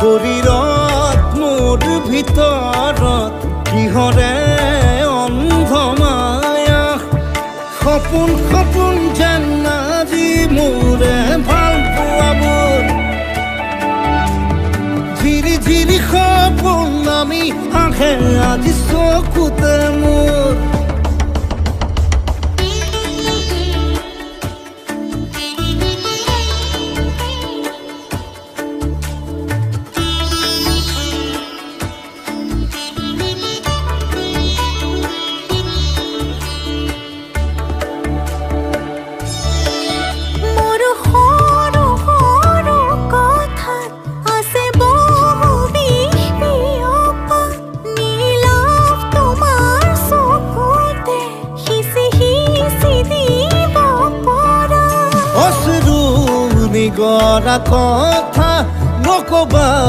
শৰীৰত মোৰ ভিতৰত কিহৰে অন্ধ মায়া সপোন সপোন যেন আজি মোৰে ভাল পোৱাবোৰ ঝিৰি ঝিৰি সপোন আমি আহে আজি চকুতে মোৰ গৰা কথা নকবা।